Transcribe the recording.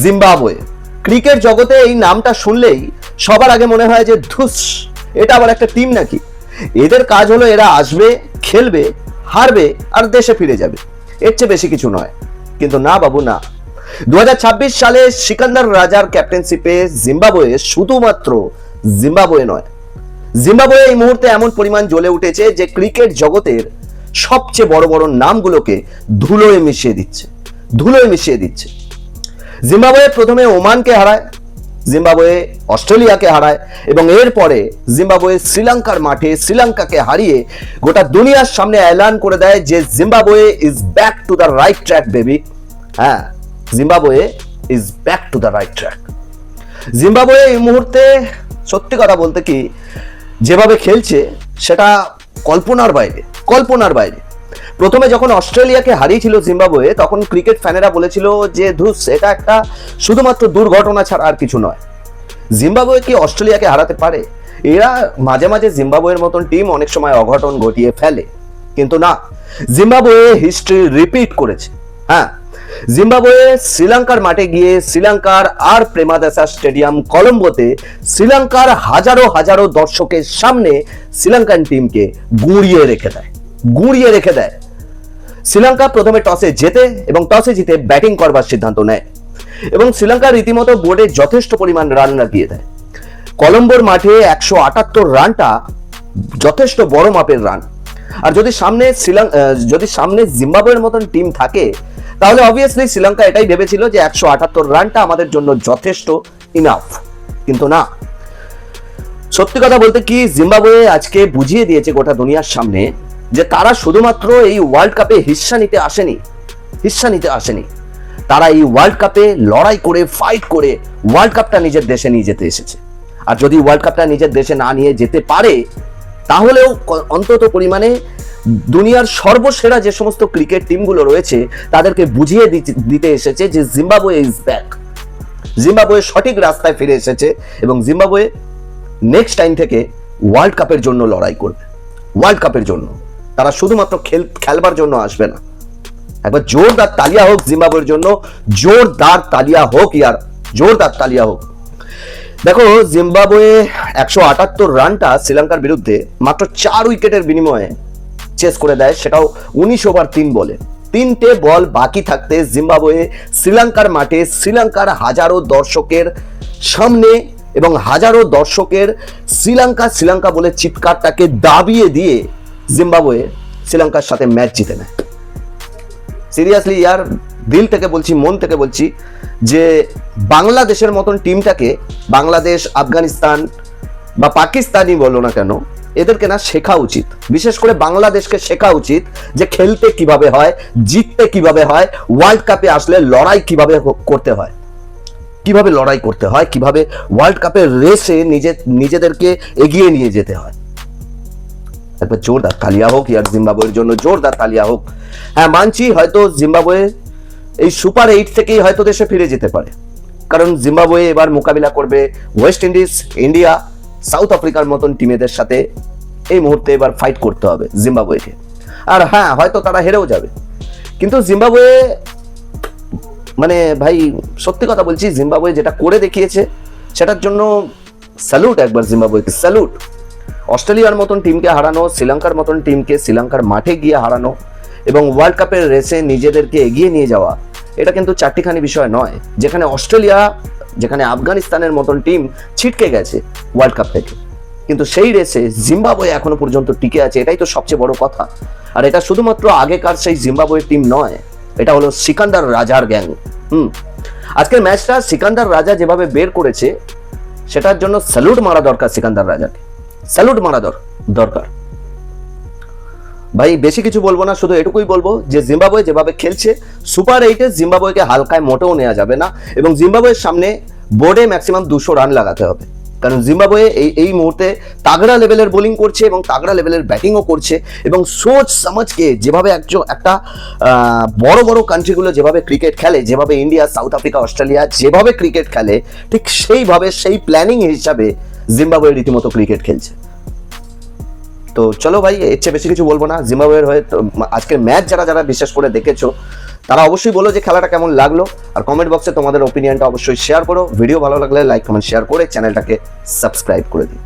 Zimbabwe. Cricket জগতে এই নামটা শুনলেই সবার আগে মনে হয় যে ধুস, এটা আবার একটা টিম নাকি? এদের কাজ হলো এরা আসবে, খেলবে, হারবে আর দেশে ফিরে যাবে, এর চেয়ে বেশি কিছু নয়। কিন্তু না বাবু না, 2026 সালে সিকান্দার রাজার ক্যাপ্টেনশিপে জিম্বাবুয়ে শুধুমাত্র জিম্বাবুয়ে নয়, জিম্বাবুয়ে এই মুহূর্তে এমন পরিমাণ জ্বলে উঠেছে যে ক্রিকেট জগতের সবচেয়ে বড় বড় নামগুলোকে ধুলোয় মিশিয়ে দিচ্ছে। জিম্বাবুয়ে প্রথমে ওমানকে হারায়, জিম্বাবুয়ে অস্ট্রেলিয়াকে হারায় এবং এরপরে জিম্বাবুয়ে শ্রীলঙ্কার মাঠে শ্রীলঙ্কাকে হারিয়ে গোটা দুনিয়ার সামনে এলান করে দেয় যে Zimbabwe is back to the right track baby. হ্যাঁ, Zimbabwe is back to the right track. Zimbabwe এই মুহূর্তে সত্যি কথা বলতে কি যেভাবে খেলছে সেটা কল্পনার বাইরে। প্রথমে যখন অস্ট্রেলিয়াকে হারিয়েছিল জিম্বাবুয়ে, তখন ক্রিকেট ফ্যানেরা বলেছিল যে ধুস, এটা একটা শুধুমাত্র দুর্ঘটনা ছাড়া আর কিছু নয়। জিম্বাবুয়ে কি অস্ট্রেলিয়াকে হারাতে পারে? এরা মাঝে মাঝে জিম্বাবুয়ের মতন টিম অনেক সময় অঘটন ঘটিয়ে ফেলে, কিন্তু না, জিম্বাবুয়ে হিস্ট্রি রিপিট করেছে। হ্যাঁ, জিম্বাবুয়ে শ্রীলঙ্কার মাঠে গিয়ে শ্রীলঙ্কার আর প্রেমাদাসা স্টেডিয়াম কলম্বোতে শ্রীলঙ্কার হাজারো দর্শকের সামনে শ্রীলঙ্কান টিমকে গুঁড়িয়ে রেখে দেয়। শ্রীলঙ্কা প্রথমে টসে জেতে এবং টসে জিতে ব্যাটিং করবার সিদ্ধান্ত নেয় এবং শ্রীলঙ্কা রীতিমতো বোর্ডে যথেষ্ট পরিমাণ রান লাগিয়ে দেয়। কলম্বোর মাঠে 178 রানটা যথেষ্ট বড় মাপের রান। আর যদি সামনে জিম্বাবুয়ের মতন টিম থাকে, তাহলে অবভিয়াসলি শ্রীলঙ্কা এটাই ভেবেছিল যে 178 রানটা আমাদের জন্য যথেষ্ট ইনাফ। কিন্তু না, সত্যি কথা বলতে কি জিম্বাবুয়ে আজকে বুঝিয়ে দিয়েছে গোটা দুনিয়ার সামনে যে তারা শুধুমাত্র এই ওয়ার্ল্ড কাপে হিস্সা নিতে আসেনি, তারা এই ওয়ার্ল্ড কাপে লড়াই করে ফাইট করে ওয়ার্ল্ড কাপটা নিজের দেশে নিয়ে যেতে এসেছে। আর যদি ওয়ার্ল্ড কাপটা নিজের দেশে না নিয়ে যেতে পারে, তাহলেও অন্তত পরিমাণে দুনিয়ার সর্বসেরা যে সমস্ত ক্রিকেট টিমগুলো রয়েছে তাদেরকে বুঝিয়ে দিতে এসেছে যে জিম্বাবুয়ে ইজ ব্যাক। জিম্বাবুয়ে সঠিক রাস্তায় ফিরে এসেছে এবং জিম্বাবুয়ে নেক্সট টাইম থেকে ওয়ার্ল্ড কাপের জন্য লড়াই করবে। ওয়ার্ল্ড কাপের জন্য তারা শুধুমাত্র খেলবার জন্য আসবে না। একবার জোরদার তালিয়া হোক জিম্বাবুয়ের জন্য, জোরদার তালিয়া হোক। দেখো, জিম্বাবুয়ে 178 রানটা শ্রীলঙ্কার বিরুদ্ধে মাত্র 4 উইকেটের বিনিময়ে চেস করে দেয়, সেটাও 19 ওভার 3 বলে। 3টে বল বাকি থাকতে জিম্বাবুয়ে শ্রীলঙ্কার মাঠে শ্রীলঙ্কার হাজারো দর্শকের সামনে এবং হাজারো দর্শকের শ্রীলঙ্কা বলে চিৎকারটাকে দাবিয়ে দিয়ে জিম্বাবুয়ে শ্রীলঙ্কার সাথে ম্যাচ জিতে নেয়। সিরিয়াসলি ইয়ার, দিল থেকে বলছি, মন থেকে বলছি যে বাংলাদেশের মতন টিমটাকে, বাংলাদেশ, আফগানিস্তান বা পাকিস্তানই বলো না কেন, এদেরকে না শেখা উচিত। বিশেষ করে বাংলাদেশকে শেখা উচিত যে খেলতে কিভাবে হয়, জিততে কিভাবে হয়, ওয়ার্ল্ড কাপে আসলে লড়াই কিভাবে করতে হয়, কিভাবে ওয়ার্ল্ড কাপের রেসে নিজেদেরকে এগিয়ে নিয়ে যেতে হয়। একবার জোরদার তালিয়া হোক ইয়ার জিম্বাবুয়ের জন্য, জোরদার তালিয়া হোক। হ্যাঁ, মানছি হয়তো জিম্বাবুয়ে এই সুপার 8 থেকেই হয়তো দেশে ফিরে যেতে পারে, কারণ জিম্বাবুয়ে এবার মোকাবিলা করবে ওয়েস্ট ইন্ডিজ, ইন্ডিয়া, সাউথ আফ্রিকার মতন টিমেদের সাথে। এই মুহূর্তে এবার ফাইট করতে হবে জিম্বাবুয়েকে। আর হ্যাঁ, হয়তো তারা হেরেও যাবে, কিন্তু জিম্বাবুয়ে মানে ভাই সত্যি কথা বলছি, জিম্বাবুয়ে যেটা করে দেখিয়েছে সেটার জন্য স্যালুট, একবার জিম্বাবুয়েকে স্যালুট। অস্ট্রেলিয়ার মতন টিমকে হারানো, শ্রীলঙ্কার মতন টিমকে শ্রীলঙ্কার মাঠে গিয়ে হারানো এবং ওয়ার্ল্ড কাপের রেসে নিজেদেরকে এগিয়ে নিয়ে যাওয়া, এটা কিন্তু চারটিখানি বিষয় নয়। যেখানে আফগানিস্তানের মতন টিম ছিটকে গেছে ওয়ার্ল্ড কাপ থেকে, কিন্তু সেই রেসে জিম্বাবুয়ে এখনো পর্যন্ত টিকে আছে, এটাই তো সবচেয়ে বড় কথা। আর এটা শুধুমাত্র আগেকার সেই জিম্বাবুয়ের টিম নয়, এটা হলো সিকান্দার রাজার গ্যাং। আজকের ম্যাচটা সিকান্দার রাজা যেভাবে বের করেছে, সেটার জন্য স্যালুট মারা দরকার সিকান্দার রাজাকে, স্যালুট মারা দরকার। ভাই বেশি কিছু বলবো না, শুধু এটুকুই বলবো যে জিম্বাবুয়ে যেভাবে খেলছে, সুপার 8-এ জিম্বাবুয়েকে হালকায় মোটেও নেওয়া যাবে না এবং জিম্বাবুয়ের সামনে বোর্ডে ম্যাক্সিমাম 200 রান লাগাতে হবে, কারণ জিম্বাবুয়ে এই মুহূর্তে তাগড়া লেভেলের বোলিং করছে এবং তাগড়া লেভেলের ব্যাটিংও করছে এবং সোচ সমাজকে যেভাবে একটা বড় বড় কান্ট্রিগুলো যেভাবে ক্রিকেট খেলে, যেভাবে ইন্ডিয়া, সাউথ আফ্রিকা, অস্ট্রেলিয়া যেভাবে ক্রিকেট খেলে, ঠিক সেইভাবে সেই প্ল্যানিং হিসাবে জিম্বাবুয়ে রীতিমতো ক্রিকেট খেলছে। তো চলো ভাই, এর চেয়ে বেশি কিছু বলবো না। জিম্বাবুয়ের হয়ে আজকের ম্যাচ যারা বিশেষ করে দেখেছো, তারা অবশ্যই বলো যে খেলাটা কেমন লাগলো, আর কমেন্ট বক্সে তোমাদের ওপিনিয়নটা অবশ্যই শেয়ার করো। ভিডিও ভালো লাগলে লাইক কমেন্ট শেয়ার করে চ্যানেলটাকে সাবস্ক্রাইব করে দিও।